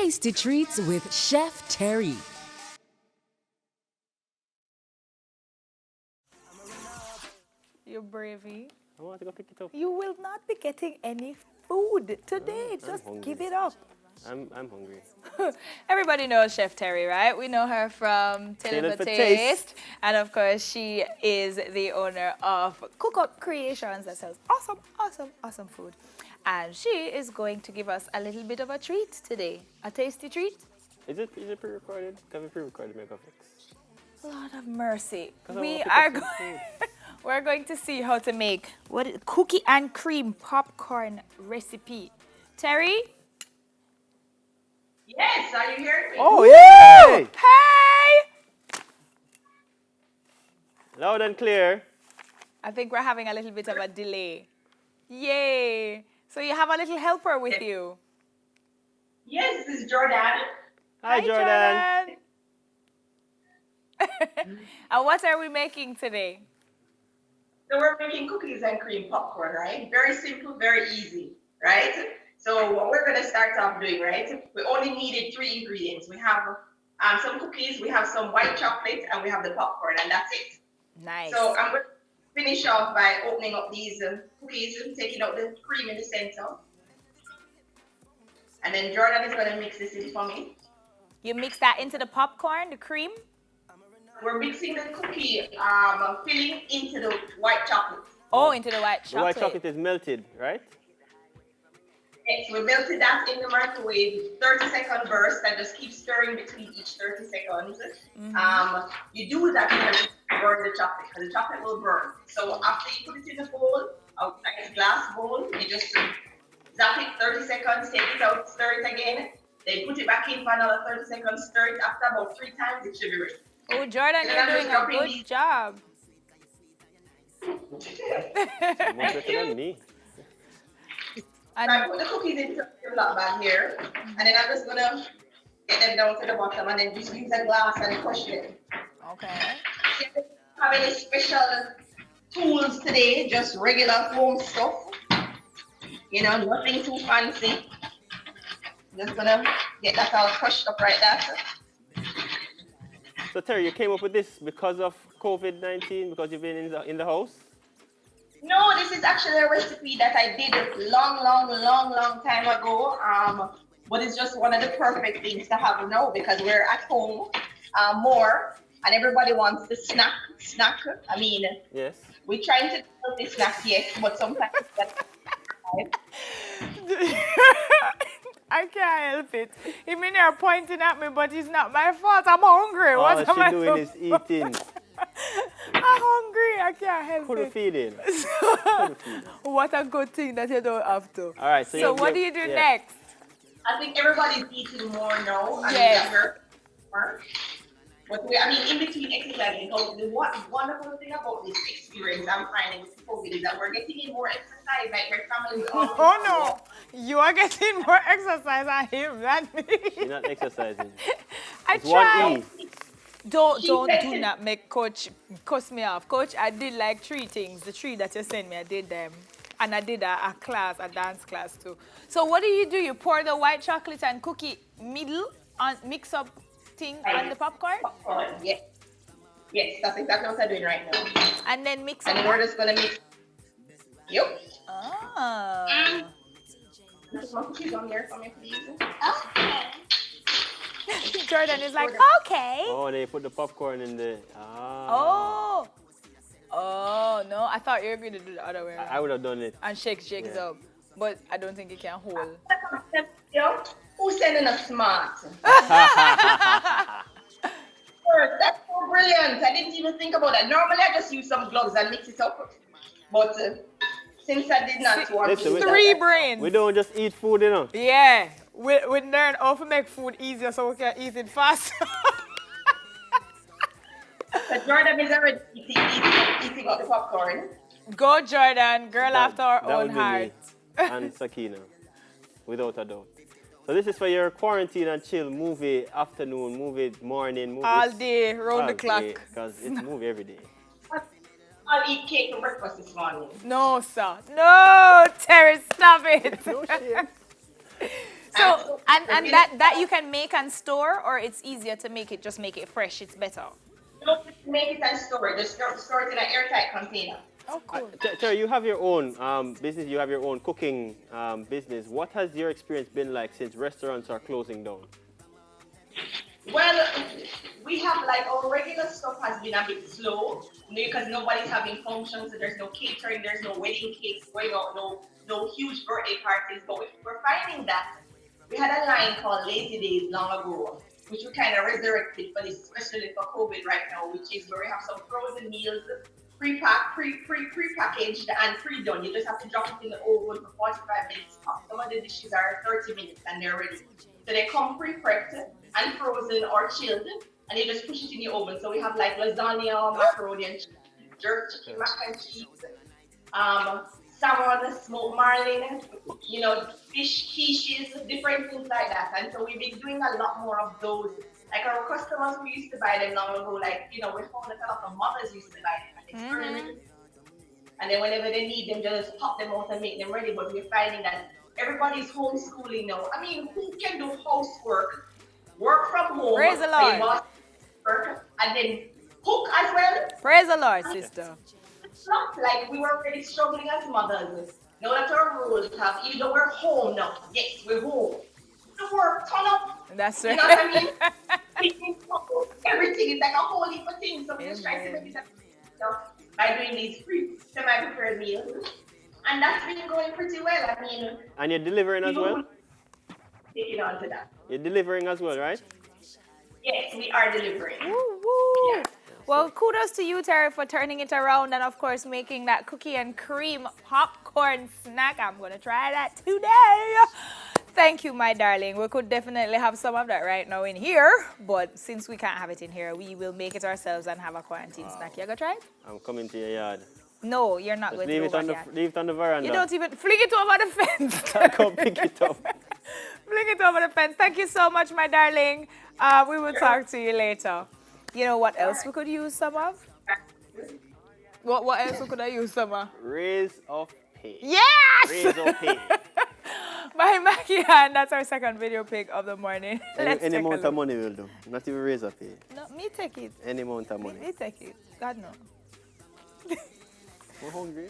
Tasty Treats with Chef Terri. You bravey. I want to go pick it up. You will not be getting any food today. Just give it up. I'm hungry. Everybody knows Chef Terri, right? We know her from Tailored for Taste. And of course, she is the owner of Cook Up Creations that sells awesome food. And she is going to give us a little bit of a treat today. A tasty treat. Is it pre-recorded? Can we pre-recorded Mega Fix? Lord of mercy. We're going to see how to make cookie and cream popcorn recipe. Terri? Yes, are you hearing me? Oh, yeah! Hey! Loud and clear. I think we're having a little bit of a delay. Yay! So you have a little helper with you. Yes, this is Jordan. Hi, Jordan. And what are we making today? So we're making cookies and cream popcorn, right? Very simple, very easy, right? So what we're gonna start off doing, right? We only needed 3 ingredients. We have some cookies, we have some white chocolate, and we have the popcorn, and that's it. Nice. So I'm gonna finish off by opening up these cookies and taking out the cream in the center. And then Jordan is gonna mix this in for me. You mix that into the popcorn, the cream? We're mixing the cookie filling into the white chocolate. Oh, into the white chocolate. The white chocolate is melted, right? Yes, we melted that in the microwave, 30-second burst, and just keep stirring between each 30 seconds. Mm-hmm. You do that to burn the chocolate, because the chocolate will burn. So after you put it in the bowl, like a glass bowl, you just zap it 30 seconds, take it out, stir it again, then put it back in for another 30 seconds, stir it after about 3 times, it should be ready. Oh, Jordan, you're doing a good job. Much better than me. And I put the cookies into the black bag here, and then I'm just gonna get them down to the bottom, and then just use a glass and crush them. Okay. So if you have any special tools today, just regular foam stuff. You know, nothing too fancy. Just gonna get that all crushed up right there. So Terri, you came up with this because of COVID-19, because you've been in the house? No, this is actually a recipe that I did long time ago. But it's just one of the perfect things to have now because we're at home more and everybody wants to snack. I mean, yes. We're trying to do this snack, yes, but sometimes that's I can't help it. He mean you're pointing at me, but it's not my fault. I'm hungry. All what am I doing is eating. I'm hungry. I can't help Could have it. feeding. What a good thing that you don't have to. All right. So what do you do next? I think everybody's eating more now. Yes. But in between exercising, the wonderful thing about this experience I'm finding with COVID is that we're getting in more exercise, like my family. Oh no, you are getting more exercise on him than me. You're not exercising. I try. Don't do not make Coach cuss me off. Coach, I did like 3 things. The 3 that you sent me, I did them. And I did a dance class too. So what do? You pour the white chocolate and cookie middle and mix up thing on the popcorn? Yes. Yes, that's exactly what I'm doing right now. And then mix and it. And we're just gonna mix. Yep. Oh. Put some cookies on there for me, please. Okay. Jordan is like, okay. Oh, they put the popcorn in the. Oh. Oh, no. I thought you were going to do the other way around. I would have done it. And shake it up. But I don't think it can hold. Who's sending us smart? That's so brilliant. I didn't even think about that. Normally, I just use some gloves and mix it up. But since I did not want to. 3 brains. We don't just eat food, you know. Yeah. We learn how to make food easier so we can eat it fast. So Jordan is already eating up the popcorn. Go, Jordan. Girl after our own heart. And Sakina, without a doubt. So this is for your quarantine and chill movie afternoon, movie morning, movie all day, round the clock. Because it's movie every day. I'll eat cake for breakfast this morning. No, sir. No, Terri, stop it. No shit. So, and that you can make and store, or it's easier to make it, just make it fresh, it's better? Don't make it and store it. Just store it in an airtight container. Oh, cool. Terri, you have your own business, you have your own cooking business. What has your experience been like since restaurants are closing down? Well, we have like our regular stuff has been a bit slow because nobody's having functions. So there's no catering, there's no wedding cakes going out, no huge birthday parties. But we're finding that we had a line called Lazy Days long ago, which we kind of resurrected for this, especially for COVID right now, which is where we have some frozen meals, pre-packed, pre-packaged, and pre-done. You just have to drop it in the oven for 45 minutes. Some of the dishes are 30 minutes and they're ready. So they come pre-prepped and frozen or chilled, and you just push it in your oven. So we have like lasagna, macaroni and cheese, jerk chicken, mac and cheese, salmon, smoked marlin, fish quiches, different things like that. And so we've been doing a lot more of those. Like our customers who used to buy them long ago, we found that a lot of mothers used to buy them and experiment. And then whenever they need them, just pop them out and make them ready. But we're finding that everybody's homeschooling now. I mean, who can do housework, work from home, Praise the Lord, and then cook as well? Praise the Lord, sister. It's not like we were already struggling as mothers. Now that our rules have, even though we're home now, yes, we're home. The work, turn up. That's You right. know what I mean? Everything is like a whole heap of things. So we just try to make it by doing these semi-prepared meals. And that's been going pretty well. I mean, And you're delivering as well? Taking on to that. You're delivering as well, right? Yes, we are delivering. Woo, woo. Yeah. Well, kudos to you, Terri, for turning it around and, of course, making that cookie and cream popcorn snack. I'm going to try that today. Thank you, my darling. We could definitely have some of that right now in here, but since we can't have it in here, we will make it ourselves and have a quarantine snack. You gonna try it? I'm coming to your yard. No, you're not Just going to over here. leave it on the veranda. You don't even fling it over the fence. I'll come pick it up. Fling it over the fence. Thank you so much, my darling. We will talk to you later. You know what else we could use some of? What else we could I use some of? Raise of pay. Yes! Raise of pay. By Mackie Han, that's our second video pic of the morning. Let's Any take a amount of look. money will do. Not even raise of pay. No, me take it. Any amount of money. Me take it. God no. We're hungry.